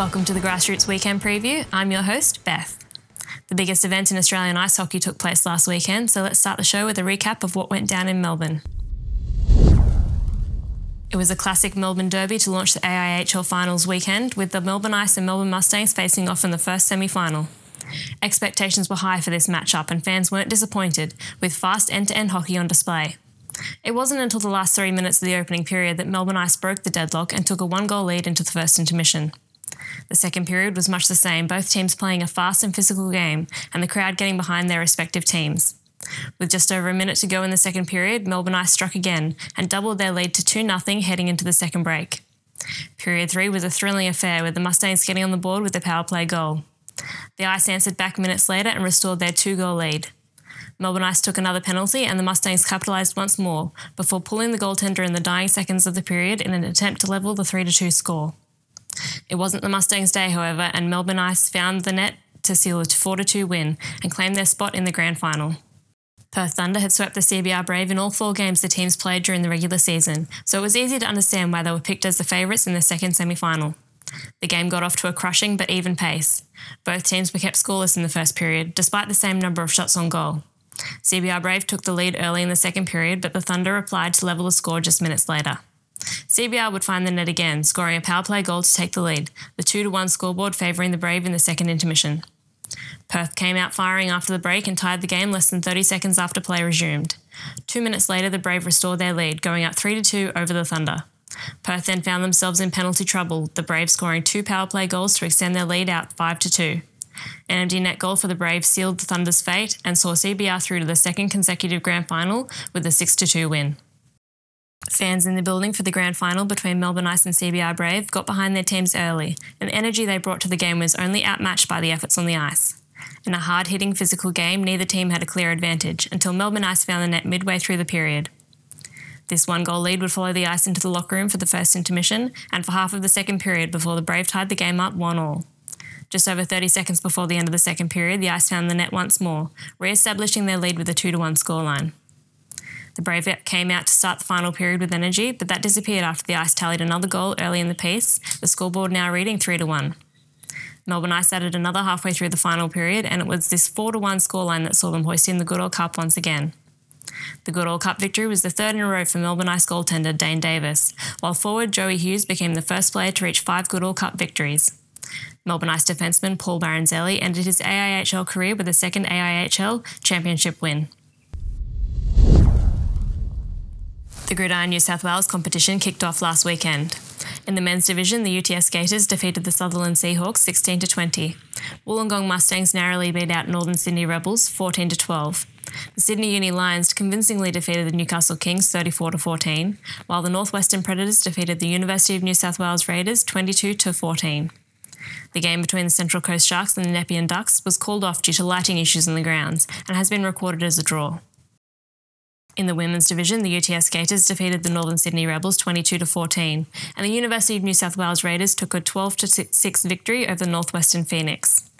Welcome to the Grassroots Weekend Preview. I'm your host, Beth. The biggest event in Australian ice hockey took place last weekend, so let's start the show with a recap of what went down in Melbourne. It was a classic Melbourne derby to launch the AIHL finals weekend, with the Melbourne Ice and Melbourne Mustangs facing off in the first semi-final. Expectations were high for this matchup and fans weren't disappointed, with fast end-to-end hockey on display. It wasn't until the last 3 minutes of the opening period that Melbourne Ice broke the deadlock and took a one-goal lead into the first intermission. The second period was much the same, both teams playing a fast and physical game, and the crowd getting behind their respective teams. With just over a minute to go in the second period, Melbourne Ice struck again and doubled their lead to 2-0 heading into the second break. Period 3 was a thrilling affair, with the Mustangs getting on the board with a power play goal. The Ice answered back minutes later and restored their 2-goal lead. Melbourne Ice took another penalty and the Mustangs capitalised once more before pulling the goaltender in the dying seconds of the period in an attempt to level the 3-2 score. It wasn't the Mustangs' day, however, and Melbourne Ice found the net to seal a 4-2 win and claim their spot in the grand final. Perth Thunder had swept the CBR Brave in all 4 games the teams played during the regular season, so it was easy to understand why they were picked as the favourites in the second semi-final. The game got off to a crushing but even pace. Both teams were kept scoreless in the first period, despite the same number of shots on goal. CBR Brave took the lead early in the second period, but the Thunder replied to level the score just minutes later. CBR would find the net again, scoring a power play goal to take the lead, the 2-1 scoreboard favouring the Brave in the second intermission. Perth came out firing after the break and tied the game less than 30 seconds after play resumed. 2 minutes later, the Brave restored their lead, going up 3-2 over the Thunder. Perth then found themselves in penalty trouble, the Brave scoring 2 power play goals to extend their lead out 5-2. An empty net goal for the Brave sealed the Thunder's fate and saw CBR through to the second consecutive grand final with a 6-2 win. Fans in the building for the grand final between Melbourne Ice and CBR Brave got behind their teams early, and the energy they brought to the game was only outmatched by the efforts on the ice. In a hard-hitting physical game, neither team had a clear advantage until Melbourne Ice found the net midway through the period. This one-goal lead would follow the Ice into the locker room for the first intermission and for half of the second period before the Brave tied the game up 1-1. Just over 30 seconds before the end of the second period, the Ice found the net once more, re-establishing their lead with a 2-1 scoreline. The Brave came out to start the final period with energy, but that disappeared after the Ice tallied another goal early in the piece, the scoreboard now reading 3-1. Melbourne Ice added another halfway through the final period, and it was this 4-1 scoreline that saw them hoisting the Goodall Cup once again. The Goodall Cup victory was the third in a row for Melbourne Ice goaltender Dane Davis, while forward Joey Hughes became the first player to reach 5 Goodall Cup victories. Melbourne Ice defenceman Paul Baranzelli ended his AIHL career with a second AIHL championship win. The Gridiron New South Wales competition kicked off last weekend. In the men's division, the UTS Gators defeated the Sutherland Seahawks 16-20. Wollongong Mustangs narrowly beat out Northern Sydney Rebels 14-12. The Sydney Uni Lions convincingly defeated the Newcastle Kings 34-14, while the Northwestern Predators defeated the University of New South Wales Raiders 22-14. The game between the Central Coast Sharks and the Nepean Ducks was called off due to lighting issues on the grounds and has been recorded as a draw. In the women's division, the UTS Gators defeated the Northern Sydney Rebels 22-14, and the University of New South Wales Raiders took a 12-6 victory over the Northwestern Phoenix.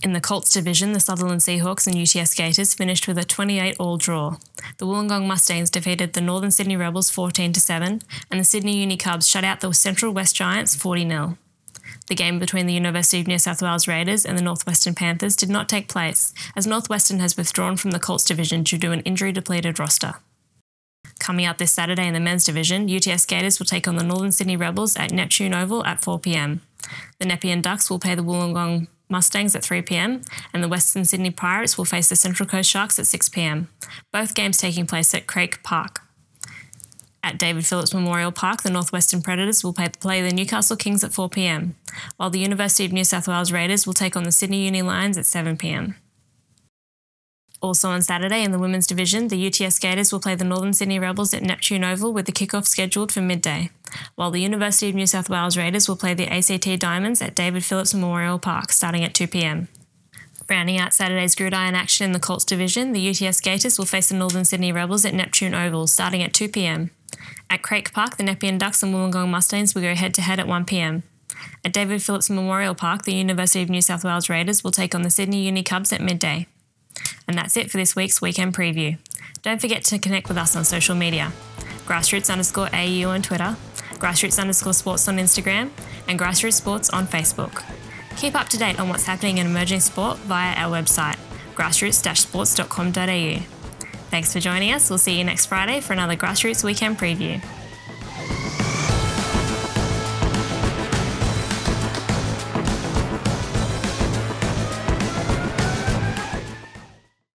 In the Colts division, the Sutherland Seahawks and UTS Gators finished with a 28-all draw. The Wollongong Mustangs defeated the Northern Sydney Rebels 14-7, and the Sydney Uni Cubs shut out the Central West Giants 40-0. The game between the University of New South Wales Raiders and the Northwestern Panthers did not take place, as Northwestern has withdrawn from the Colts division due to an injury-depleted roster. Coming up this Saturday in the men's division, UTS Gators will take on the Northern Sydney Rebels at Neptune Oval at 4 p.m. The Nepean Ducks will play the Wollongong Mustangs at 3 p.m, and the Western Sydney Pirates will face the Central Coast Sharks at 6 p.m, both games taking place at Craig Park. At David Phillips Memorial Park, the Northwestern Predators will play the Newcastle Kings at 4 p.m, while the University of New South Wales Raiders will take on the Sydney Uni Lions at 7 p.m. Also on Saturday in the women's division, the UTS Gators will play the Northern Sydney Rebels at Neptune Oval with the kickoff scheduled for midday, while the University of New South Wales Raiders will play the ACT Diamonds at David Phillips Memorial Park starting at 2 p.m. Rounding out Saturday's Gridiron action in the Colts division, the UTS Gators will face the Northern Sydney Rebels at Neptune Oval starting at 2 p.m. At Craik Park, the Nepean Ducks and Wollongong Mustangs will go head-to-head at 1 p.m. At David Phillips Memorial Park, the University of New South Wales Raiders will take on the Sydney Uni Cubs at midday. And that's it for this week's weekend preview. Don't forget to connect with us on social media. Grassroots_AU on Twitter, Grassroots_sports on Instagram, and Grassroots Sports on Facebook. Keep up to date on what's happening in emerging sport via our website, grassroots-sports.com.au. Thanks for joining us. We'll see you next Friday for another Grassroots Weekend Preview.